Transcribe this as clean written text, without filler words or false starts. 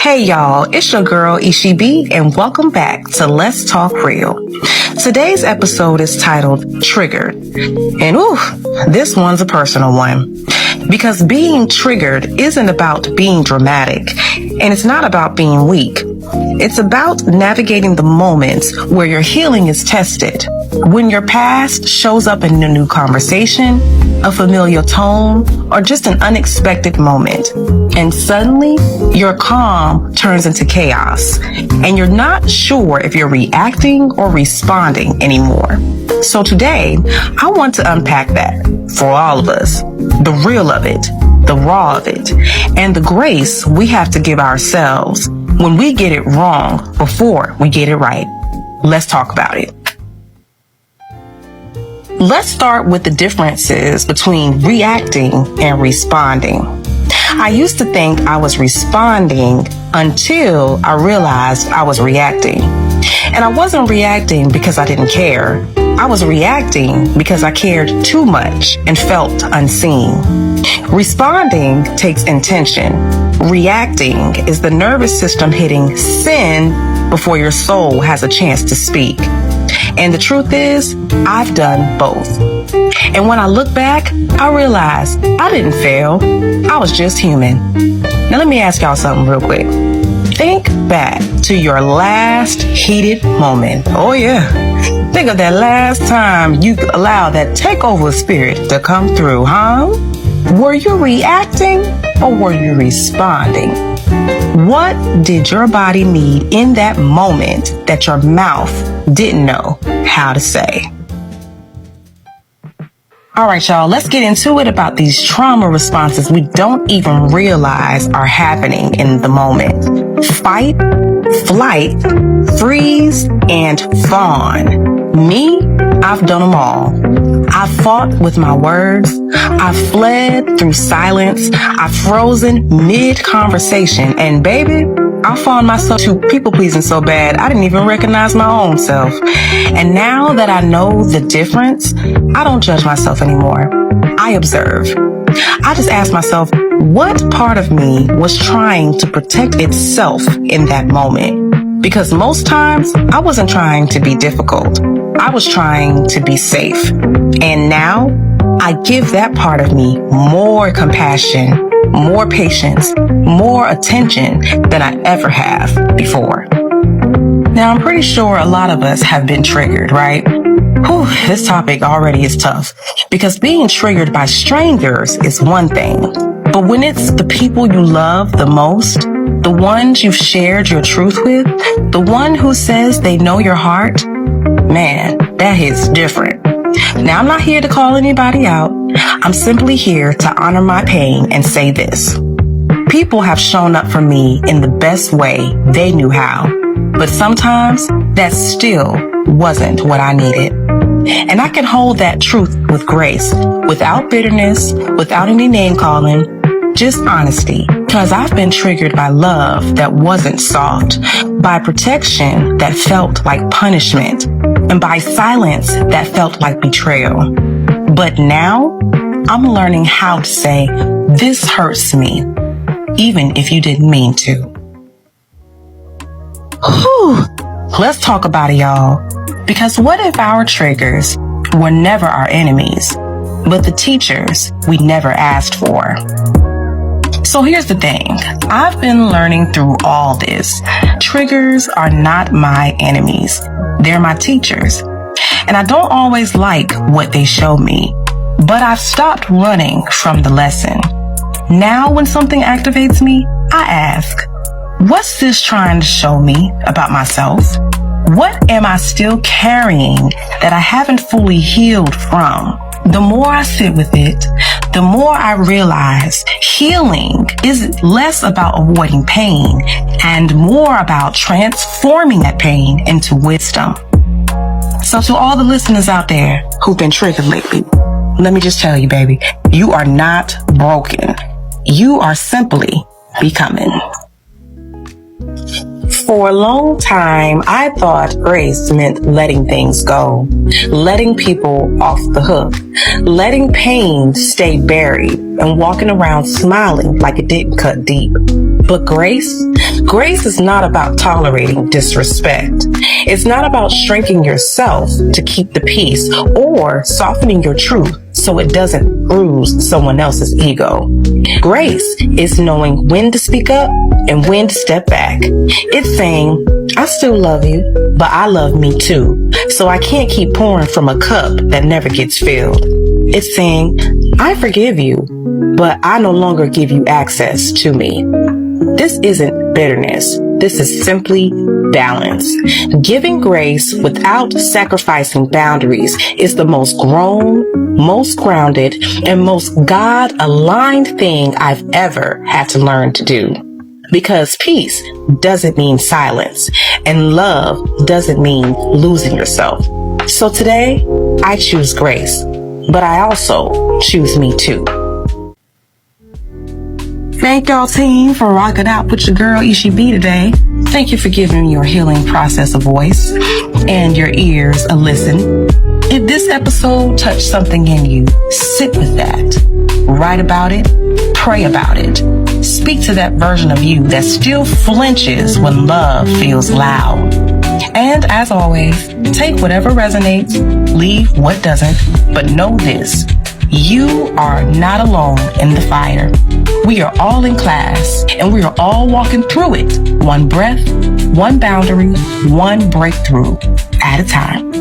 Hey y'all, it's your girl Ishie Bee and welcome back to Let's Talk Real. Today's episode is titled Triggered. And this one's a personal one. Because being triggered isn't about being dramatic and it's not about being weak. It's about navigating the moments where your healing is tested. When your past shows up in a new conversation, a familiar tone, or just an unexpected moment. And suddenly, your calm turns into chaos. And you're not sure if you're reacting or responding anymore. So today, I want to unpack that for all of us. The real of it, the raw of it, and the grace we have to give ourselves when we get it wrong before we get it right. Let's talk about it. Let's start with the differences between reacting and responding. I used to think I was responding until I realized I was reacting. And I wasn't reacting because I didn't care. I was reacting because I cared too much and felt unseen. Responding takes intention. Reacting is the nervous system hitting send before your soul has a chance to speak. And the truth is, I've done both. And when I look back, I realize I didn't fail. I was just human. Now let me ask y'all something real quick. Think back to your last heated moment. Oh yeah. Think of that last time you allowed that takeover spirit to come through, huh? Were you reacting or were you responding? What did your body need in that moment that your mouth didn't know how to say? All right, y'all, let's get into it about these trauma responses we don't even realize are happening in the moment. Fight, flight, freeze, and fawn. Me, I've done them all. I've fought with my words. I've fled through silence. I've frozen mid-conversation. And baby, I found myself to people-pleasing so bad, I didn't even recognize my own self. And now that I know the difference, I don't judge myself anymore. I observe. I just ask myself, what part of me was trying to protect itself in that moment? Because most times, I wasn't trying to be difficult. I was trying to be safe. And now, I give that part of me more compassion, more patience, more attention than I ever have before. Now, I'm pretty sure a lot of us have been triggered, right? This topic already is tough because being triggered by strangers is one thing. But when it's the people you love the most, the ones you've shared your truth with, the one who says they know your heart, man, that hits different. Now, I'm not here to call anybody out. I'm simply here to honor my pain and say this. People have shown up for me in the best way they knew how, but sometimes that still wasn't what I needed. And I can hold that truth with grace, without bitterness, without any name calling, just honesty. Because I've been triggered by love that wasn't soft, by protection that felt like punishment, and by silence that felt like betrayal. But now, I'm learning how to say, this hurts me, even if you didn't mean to. Let's talk about it, y'all. Because what if our triggers were never our enemies, but the teachers we never asked for? So here's the thing. I've been learning through all this. Triggers are not my enemies. They're my teachers. And I don't always like what they show me, but I've stopped running from the lesson. Now when something activates me, I ask, what's this trying to show me about myself? What am I still carrying that I haven't fully healed from? The more I sit with it, the more I realize healing is less about avoiding pain and more about transforming that pain into wisdom. So to all the listeners out there who've been triggered lately, let me just tell you, baby, you are not broken. You are simply becoming. For a long time, I thought grace meant letting things go, letting people off the hook, letting pain stay buried, and walking around smiling like it didn't cut deep. But grace is not about tolerating disrespect. It's not about shrinking yourself to keep the peace or softening your truth so it doesn't bruise someone else's ego. Grace is knowing when to speak up and when to step back. It's saying, I still love you, but I love me too. So I can't keep pouring from a cup that never gets filled. It's saying, I forgive you, but I no longer give you access to me. This isn't bitterness. This is simply balance. Giving grace without sacrificing boundaries is the most grown, most grounded, and most God-aligned thing I've ever had to learn to do. Because peace doesn't mean silence, and love doesn't mean losing yourself. So today, I choose grace, but I also choose me too. Thank y'all, team, for rocking out with your girl Ishie Bee today. Thank you for giving your healing process a voice and your ears a listen. If this episode touched something in you, sit with that. Write about it. Pray about it. Speak to that version of you that still flinches when love feels loud. And as always, take whatever resonates, leave what doesn't, but know this. You are not alone in the fire. We are all in class, and we are all walking through it, one breath, one boundary, one breakthrough at a time.